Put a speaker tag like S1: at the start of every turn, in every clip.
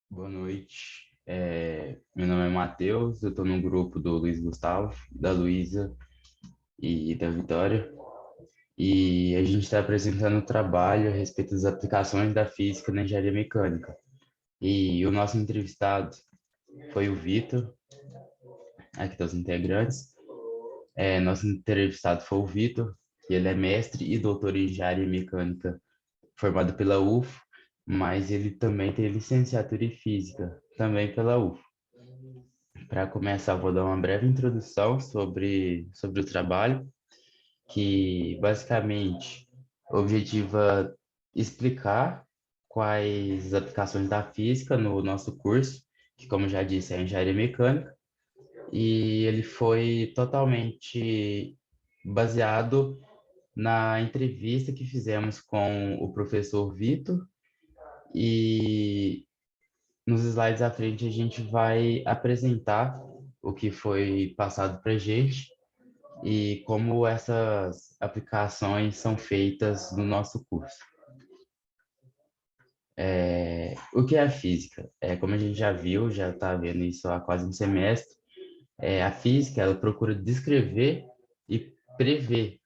S1: Boa noite. Meu nome é Matheus, eu estou no grupo do Luiz Gustavo, da Luísa e da Vitória, e a gente está apresentando o trabalho a respeito das aplicações da física na engenharia mecânica. E o nosso entrevistado foi o Vitor, aqui dos integrantes. Nosso entrevistado foi o Vitor, que ele é mestre e doutor em engenharia mecânica formado pela UF, mas ele também tem licenciatura em física, também pela UF. Para começar, vou dar uma breve introdução sobre o trabalho, que basicamente objetiva explicar quais as aplicações da física no nosso curso, que, como já disse, é engenharia mecânica, e ele foi totalmente baseado na entrevista que fizemos com o professor Vitor, e nos slides à frente a gente vai apresentar o que foi passado para a gente e como essas aplicações são feitas no nosso curso. O que é a física? Como a gente já viu, já está vendo isso há quase um semestre, a física ela procura descrever e prever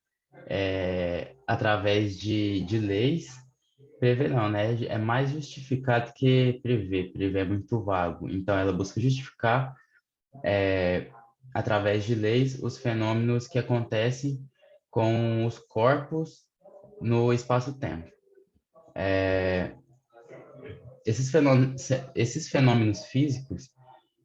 S1: através de leis. Prever não, né? É mais justificado que prever. Prever é muito vago. Então, ela busca justificar através de leis, os fenômenos que acontecem com os corpos no espaço-tempo. Esses fenômenos físicos,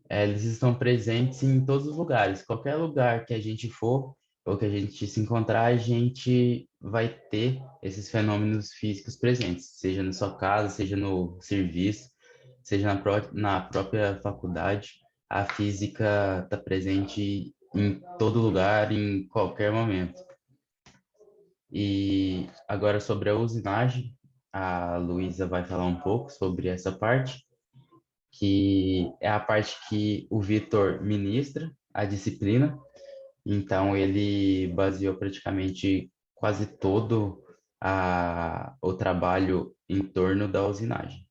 S1: eles estão presentes em todos os lugares. Qualquer lugar que a gente for ou que a gente se encontrar, a gente vai ter esses fenômenos físicos presentes, seja na sua casa, seja no serviço, seja na própria faculdade. A física está presente em todo lugar, em qualquer momento. E agora sobre a usinagem, a Luísa vai falar um pouco sobre essa parte, que é a parte que o Vitor ministra a disciplina. Então, ele baseou praticamente quase todo o trabalho em torno da usinagem.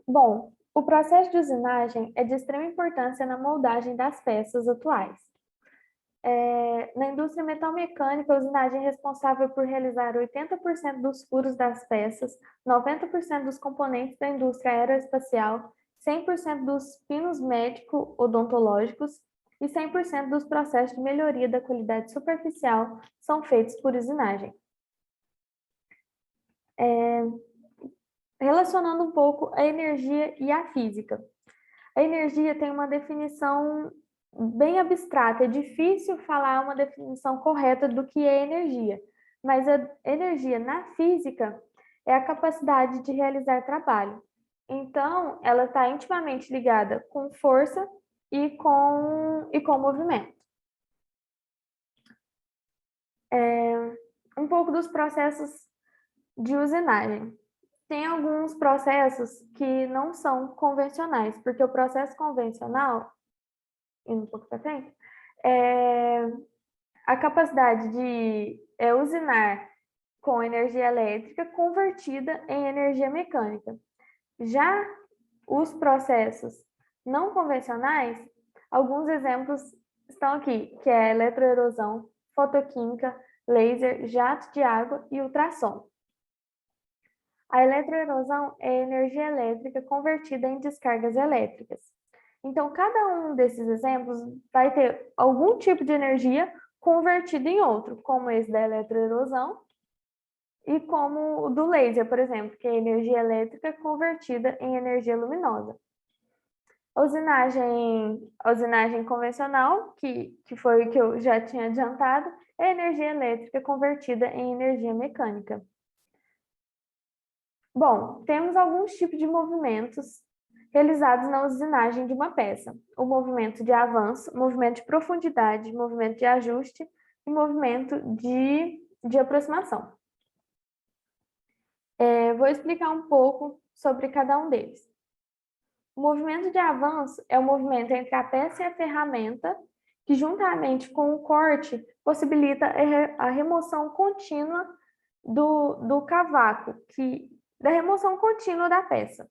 S2: Bom, o processo de usinagem é de extrema importância na moldagem das peças atuais. Na indústria metalmecânica, a usinagem é responsável por realizar 80% dos furos das peças, 90% dos componentes da indústria aeroespacial, 100% dos pinos médico-odontológicos e 100% dos processos de melhoria da qualidade superficial são feitos por usinagem. Relacionando um pouco a energia e a física. A energia tem uma definição bem abstrata, é difícil falar uma definição correta do que é energia, mas a energia na física é a capacidade de realizar trabalho. Então, ela está intimamente ligada com força e com movimento. Um pouco dos processos de usinagem. Tem alguns processos que não são convencionais, porque o processo convencional, indo um pouco para frente, é a capacidade de usinar com energia elétrica convertida em energia mecânica. Já os processos não convencionais, alguns exemplos estão aqui, que é eletroerosão, fotoquímica, laser, jato de água e ultrassom. A eletroerosão é energia elétrica convertida em descargas elétricas. Então, cada um desses exemplos vai ter algum tipo de energia convertida em outro, como esse da eletroerosão e como o do laser, por exemplo, que é energia elétrica convertida em energia luminosa. A usinagem convencional, que foi o que eu já tinha adiantado, é energia elétrica convertida em energia mecânica. Bom, temos alguns tipos de movimentos realizados na usinagem de uma peça. O movimento de avanço, movimento de profundidade, movimento de ajuste e movimento de aproximação. Vou explicar um pouco sobre cada um deles. O movimento de avanço é o movimento entre a peça e a ferramenta, que juntamente com o corte possibilita a remoção contínua do cavaco, da remoção contínua da peça.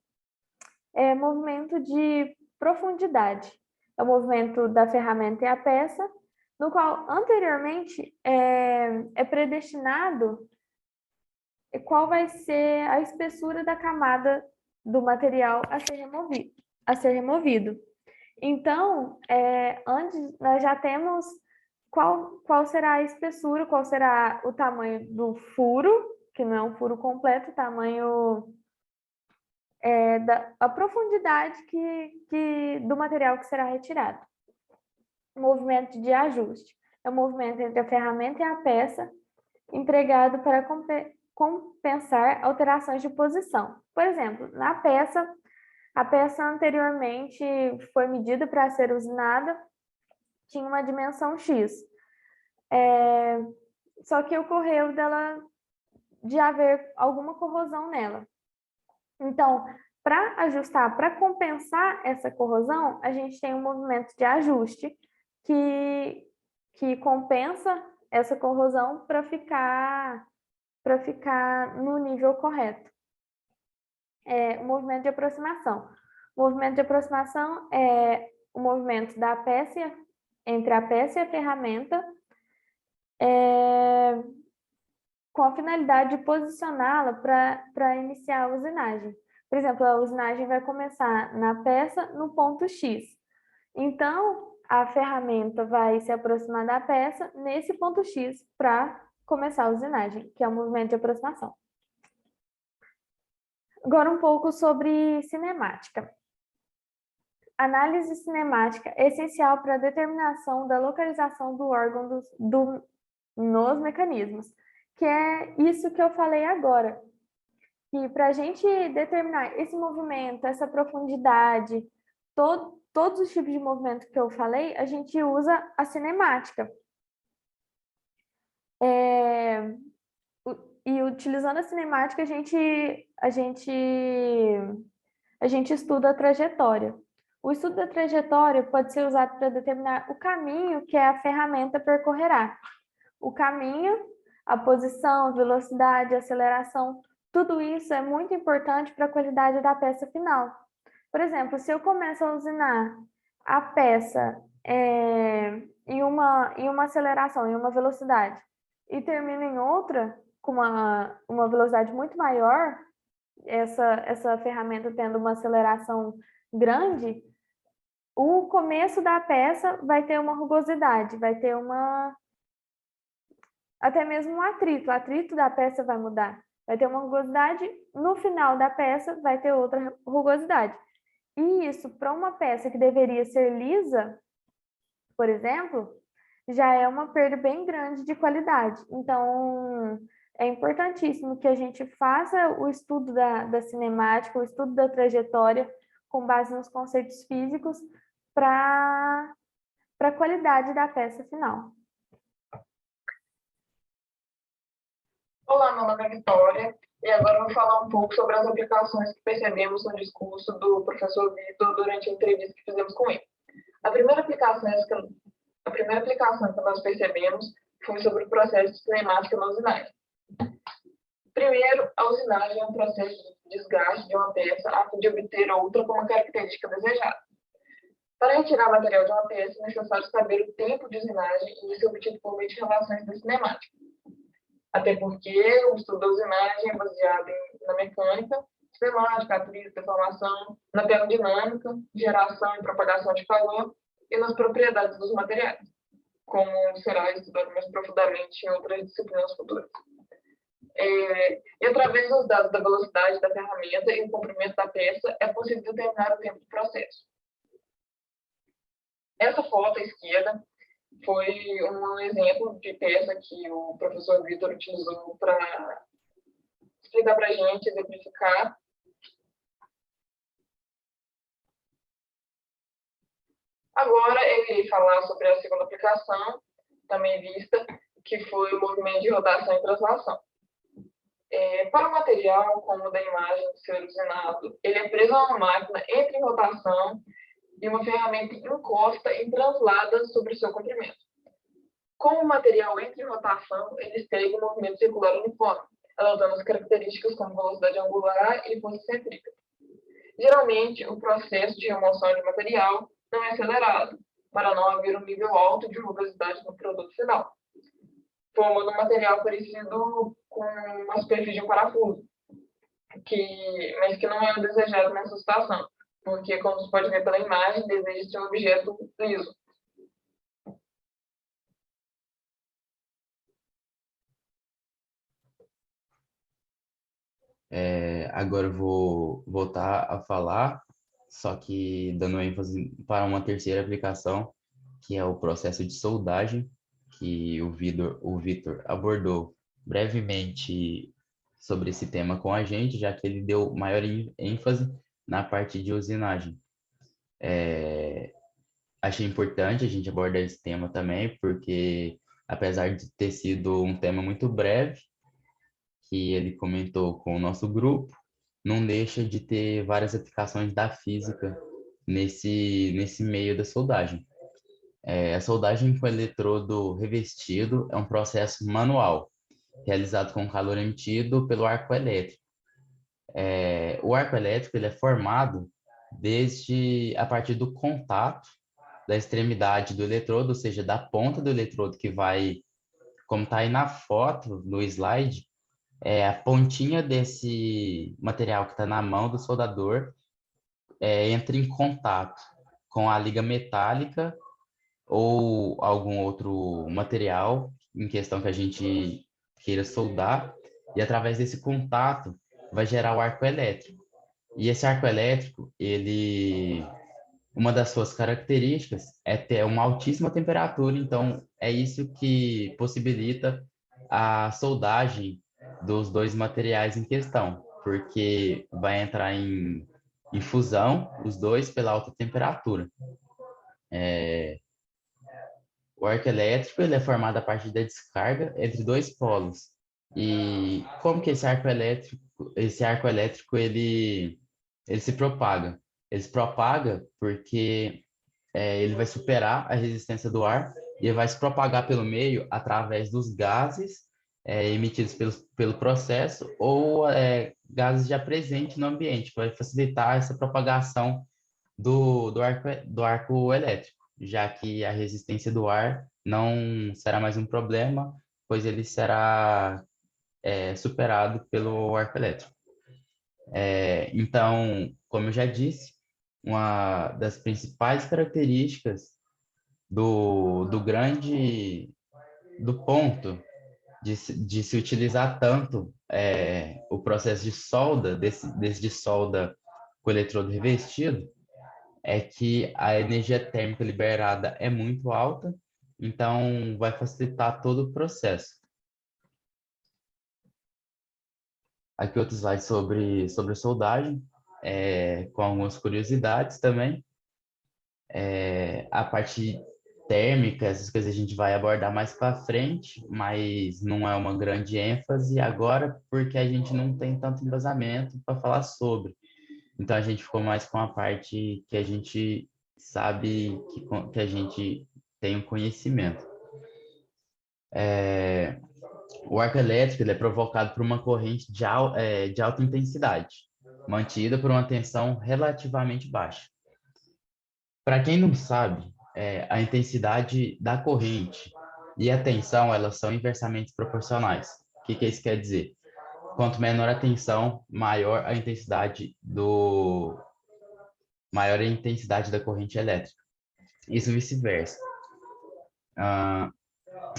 S2: É movimento de profundidade, é o movimento da ferramenta e a peça, no qual anteriormente é predestinado qual vai ser a espessura da camada do material a ser removido. Então, antes nós já temos qual será a espessura, qual será o tamanho do furo, que não é um furo completo, o tamanho a profundidade do material que será retirado. O movimento de ajuste é o movimento entre a ferramenta e a peça, empregado para compensar alterações de posição. Por exemplo, a peça anteriormente foi medida para ser usinada, tinha uma dimensão X. Só que ocorreu de haver alguma corrosão nela. Então, para ajustar, para compensar essa corrosão, a gente tem um movimento de ajuste que compensa essa corrosão para ficar no nível correto. O movimento de aproximação. O movimento de aproximação é o movimento da peça entre a peça e a ferramenta, com a finalidade de posicioná-la para iniciar a usinagem. Por exemplo, a usinagem vai começar na peça no ponto X. Então, a ferramenta vai se aproximar da peça nesse ponto X para começar a usinagem, que é o movimento de aproximação. Agora um pouco sobre cinemática. Análise cinemática é essencial para a determinação da localização do órgão nos mecanismos, que é isso que eu falei agora. E para a gente determinar esse movimento, essa profundidade, todos os tipos de movimento que eu falei, a gente usa a cinemática. E utilizando a cinemática, a gente estuda a trajetória. O estudo da trajetória pode ser usado para determinar o caminho que a ferramenta percorrerá. O caminho, a posição, a velocidade, a aceleração, tudo isso é muito importante para a qualidade da peça final. Por exemplo, se eu começo a usinar a peça em uma aceleração, em uma velocidade, e termino em outra, com uma velocidade muito maior, essa ferramenta tendo uma aceleração grande, o começo da peça vai ter uma rugosidade, vai ter até mesmo um atrito. O atrito da peça vai mudar. Vai ter uma rugosidade, no final da peça vai ter outra rugosidade. E isso, para uma peça que deveria ser lisa, por exemplo, já é uma perda bem grande de qualidade. Então, é importantíssimo que a gente faça o estudo da cinemática, o estudo da trajetória, com base nos conceitos físicos, para a qualidade da peça final.
S3: Olá, meu nome é Vitória, e agora eu vou falar um pouco sobre as aplicações que percebemos no discurso do professor Vitor durante a entrevista que fizemos com ele. A primeira aplicação que nós percebemos foi sobre o processo de cinemática na usinagem. Primeiro, a usinagem é um processo de desgaste de uma peça a fim de obter outra com uma característica desejada. Para retirar material de uma peça, é necessário saber o tempo de usinagem e isso é obtido por meio de relações da cinemática. Até porque o estudo da usinagem é baseado na mecânica, cinemática, atrito, deformação, na termodinâmica, geração e propagação de calor e nas propriedades dos materiais, como será estudado mais profundamente em outras disciplinas futuras. E através dos dados da velocidade da ferramenta e do comprimento da peça, é possível determinar o tempo do processo. Essa foto à esquerda foi um exemplo de peça que o professor Vitor utilizou para explicar para a gente, exemplificar. Agora, eu irei falar sobre a segunda aplicação, também vista, que foi o movimento de rotação e translação. Para o material, como o da imagem do ser usinado, ele é preso a uma máquina entre em rotação e uma ferramenta encosta e translada sobre o seu comprimento. Com o material entra em rotação, ele segue um movimento circular uniforme, adotando as características como velocidade angular e força centrípeta. Geralmente, o processo de remoção de material não é acelerado, para não haver um nível alto de rugosidade no produto final, formando um material parecido com uma superfície de um parafuso, mas que não é o desejado nessa situação, porque, como você pode ver pela imagem, deseja-se um objeto liso.
S1: Agora eu vou voltar a falar, só que dando ênfase para uma terceira aplicação, que é o processo de soldagem, que o Vitor abordou brevemente sobre esse tema com a gente, já que ele deu maior ênfase na parte de usinagem. Achei importante a gente abordar esse tema também, porque apesar de ter sido um tema muito breve, que ele comentou com o nosso grupo, não deixa de ter várias aplicações da física nesse meio da soldagem. A soldagem com eletrodo revestido é um processo manual, realizado com calor emitido pelo arco elétrico. O arco elétrico ele é formado desde a partir do contato da extremidade do eletrodo, ou seja, da ponta do eletrodo que vai, como está aí na foto, no slide, a pontinha desse material que está na mão do soldador entra em contato com a liga metálica ou algum outro material em questão que a gente queira soldar, e através desse contato vai gerar o arco elétrico. E esse arco elétrico, uma das suas características é ter uma altíssima temperatura, então é isso que possibilita a soldagem dos dois materiais em questão, porque vai entrar em fusão os dois pela alta temperatura. O arco elétrico ele é formado a partir da descarga entre dois polos. E como que esse arco elétrico ele se propaga? Ele se propaga porque ele vai superar a resistência do ar e ele vai se propagar pelo meio através dos gases emitidos pelo processo ou gases já presentes no ambiente, vai facilitar essa propagação do arco elétrico, já que a resistência do ar não será mais um problema, pois ele será superado pelo arco elétrico. Então, como eu já disse, uma das principais características do ponto de se utilizar tanto o processo de solda, desse de solda com eletrodo revestido, é que a energia térmica liberada é muito alta, então vai facilitar todo o processo. Aqui outro slide sobre soldagem, com algumas curiosidades também. A parte térmica, essas coisas a gente vai abordar mais para frente, mas não é uma grande ênfase agora, porque a gente não tem tanto embasamento para falar sobre. Então a gente ficou mais com a parte que a gente sabe que a gente tem um conhecimento. O arco elétrico ele é provocado por uma corrente de alta intensidade, mantida por uma tensão relativamente baixa. Para quem não sabe, a intensidade da corrente e a tensão elas são inversamente proporcionais. O que isso quer dizer? Quanto menor a tensão, maior a intensidade da corrente elétrica. Isso vice-versa. A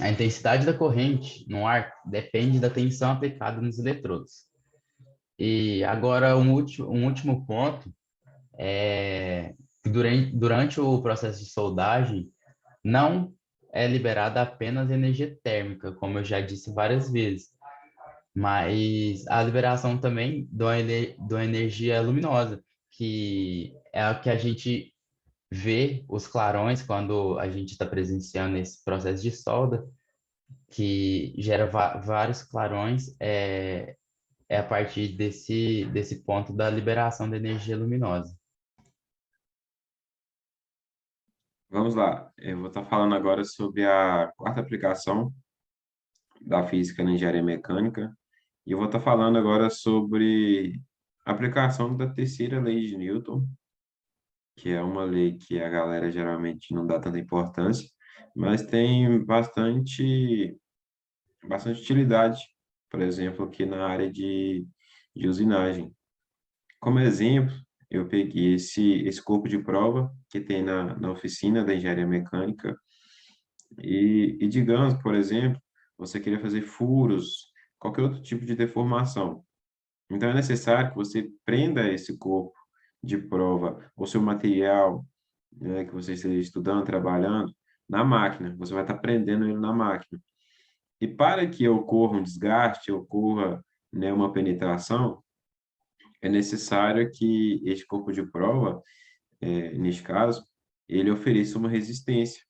S1: intensidade da corrente no ar depende da tensão aplicada nos eletrodos. E agora um último ponto é que durante o processo de soldagem não é liberada apenas energia térmica, como eu já disse várias vezes, mas a liberação também de uma energia luminosa, que é a que a gente vê os clarões quando a gente está presenciando esse processo de solda, que gera vários clarões, a partir desse ponto da liberação da energia luminosa.
S4: Vamos lá, eu vou estar falando agora sobre a quarta aplicação da física na engenharia mecânica, E eu vou estar falando agora sobre a aplicação da terceira lei de Newton, que é uma lei que a galera geralmente não dá tanta importância, mas tem bastante utilidade, por exemplo, aqui na área de usinagem. Como exemplo, eu peguei esse corpo de prova que tem na oficina da engenharia mecânica e digamos, por exemplo, você queria fazer furos, qualquer outro tipo de deformação. Então, é necessário que você prenda esse corpo de prova, o seu material, né, que você esteja estudando, trabalhando, na máquina. Você vai estar prendendo ele na máquina. E para que ocorra um desgaste, ocorra, né, uma penetração, é necessário que este corpo de prova, neste caso, ele ofereça uma resistência.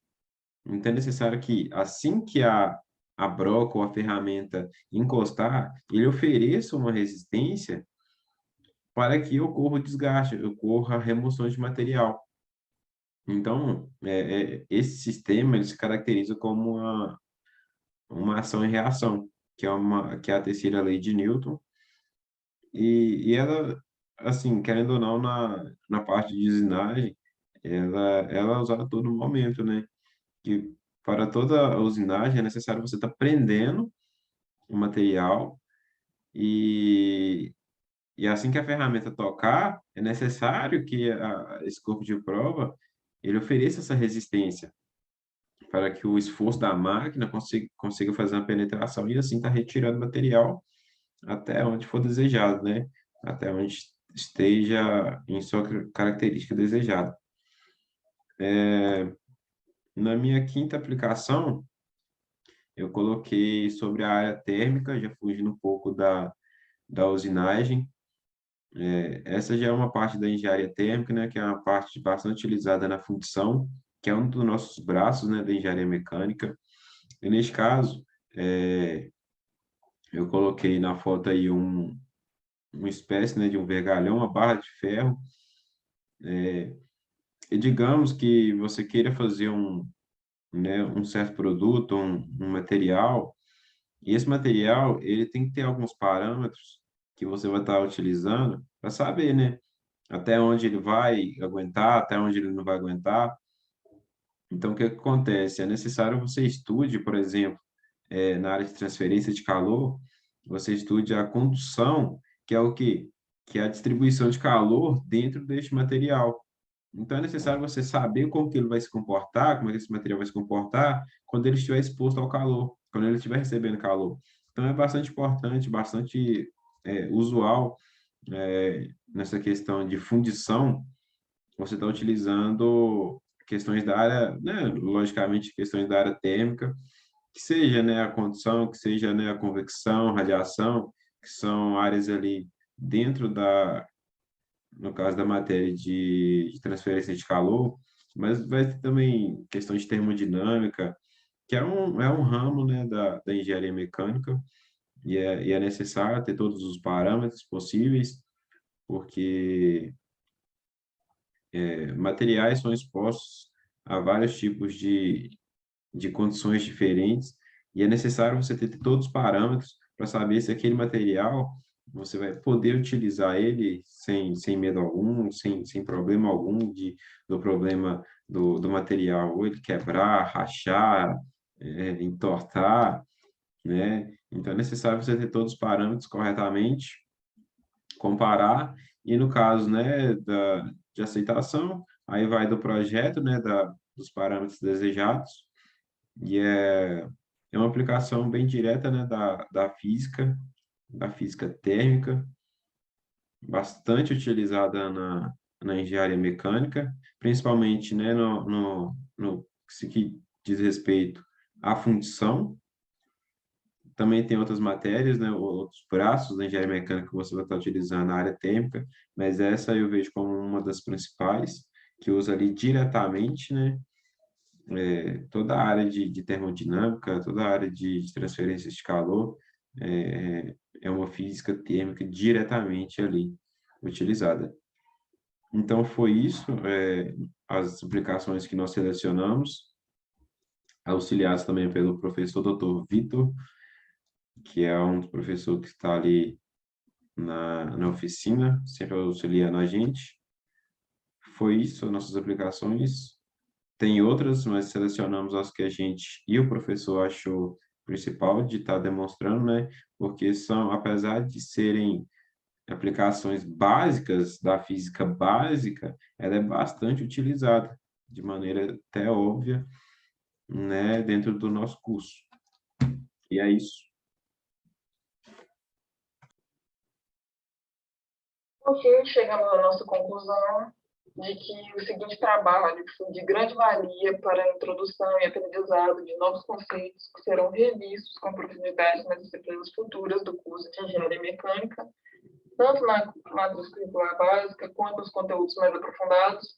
S4: Então, é necessário que, assim que a broca ou a ferramenta encostar, ele ofereça uma resistência para que ocorra o desgaste, ocorra a remoção de material. Então, esse sistema ele se caracteriza como uma ação e reação, que é a terceira lei de Newton, e ela, assim, querendo ou não, na parte de usinagem, ela é usada a todo momento, né? Que para toda a usinagem é necessário você estar prendendo o material e, e assim que a ferramenta tocar, é necessário que esse corpo de prova ele ofereça essa resistência para que o esforço da máquina consiga fazer uma penetração e assim está retirando o material até onde for desejado, né? Até onde esteja em sua característica desejada. Na minha quinta aplicação, eu coloquei sobre a área térmica, já fugindo um pouco da usinagem. Essa já é uma parte da engenharia térmica, né, que é uma parte bastante utilizada na fundição, que é um dos nossos braços, né, da engenharia mecânica. E neste caso, eu coloquei na foto aí uma espécie, né, de um vergalhão, uma barra de ferro. E digamos que você queira fazer né, um certo produto, um material, e esse material ele tem que ter alguns parâmetros que você vai estar utilizando para saber, né, até onde ele vai aguentar, até onde ele não vai aguentar. Então, o que acontece? É necessário você estude, por exemplo, na área de transferência de calor, você estude a condução, que é o quê? Que é a distribuição de calor dentro deste material. Então, é necessário você saber como que ele vai se comportar, como é que esse material vai se comportar quando ele estiver exposto ao calor, quando ele estiver recebendo calor. Então, é bastante importante, bastante usual nessa questão de fundição, você está utilizando questões da área, né, logicamente, questões da área térmica, que seja, né, a condução, que seja, né, a convecção, radiação, que são áreas ali dentro no caso da matéria de transferência de calor, mas vai ter também questão de termodinâmica, que é um ramo, né, da engenharia mecânica, e é necessário ter todos os parâmetros possíveis, porque materiais são expostos a vários tipos de condições diferentes, e é necessário você ter todos os parâmetros para saber se aquele material você vai poder utilizar ele sem medo algum, sem problema algum do problema do material, ou ele quebrar, rachar, entortar, né? Então é necessário você ter todos os parâmetros corretamente, comparar, e no caso, né, de aceitação, aí vai do projeto, né, dos parâmetros desejados, e é uma aplicação bem direta, né, da física térmica, bastante utilizada na engenharia mecânica, principalmente, né, no que diz respeito à fundição. Também tem outras matérias, né, outros braços da engenharia mecânica que você vai estar utilizando na área térmica, mas essa eu vejo como uma das principais, que usa ali diretamente, né, toda a área de termodinâmica, toda a área de transferência de calor, é uma física térmica diretamente ali utilizada. Então, foi isso, as aplicações que nós selecionamos, auxiliados também pelo professor Dr. Vitor, que é um dos professores que está ali na oficina, sempre auxiliando a gente. Foi isso, nossas aplicações. Tem outras, mas selecionamos as que a gente e o professor achou principal de estar demonstrando, né? Porque são, apesar de serem aplicações básicas da física básica, ela é bastante utilizada de maneira até óbvia, né, dentro do nosso curso. E é isso.
S3: Ok, chegamos à nossa conclusão de que o seguinte trabalho foi de grande valia para a introdução e aprendizado de novos conceitos que serão revistos com profundidade nas disciplinas futuras do curso de Engenharia Mecânica, tanto na matriz curricular básica quanto nos conteúdos mais aprofundados,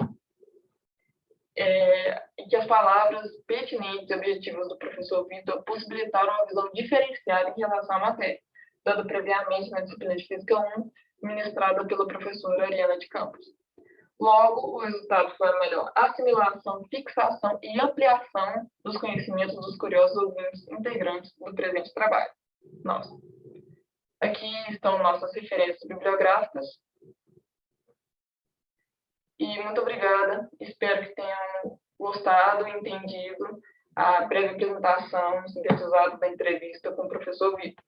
S3: e que as palavras pertinentes e objetivas do professor Vitor possibilitaram uma visão diferenciada em relação à matéria, dada previamente na disciplina de Física 1, ministrada pela professora Ariana de Campos. Logo, o resultado foi a melhor assimilação, fixação e ampliação dos conhecimentos dos curiosos ouvintes integrantes do presente trabalho. Nossa. Aqui estão nossas referências bibliográficas. E muito obrigada. Espero que tenham gostado e entendido a breve apresentação sintetizada da entrevista com o professor Vitor.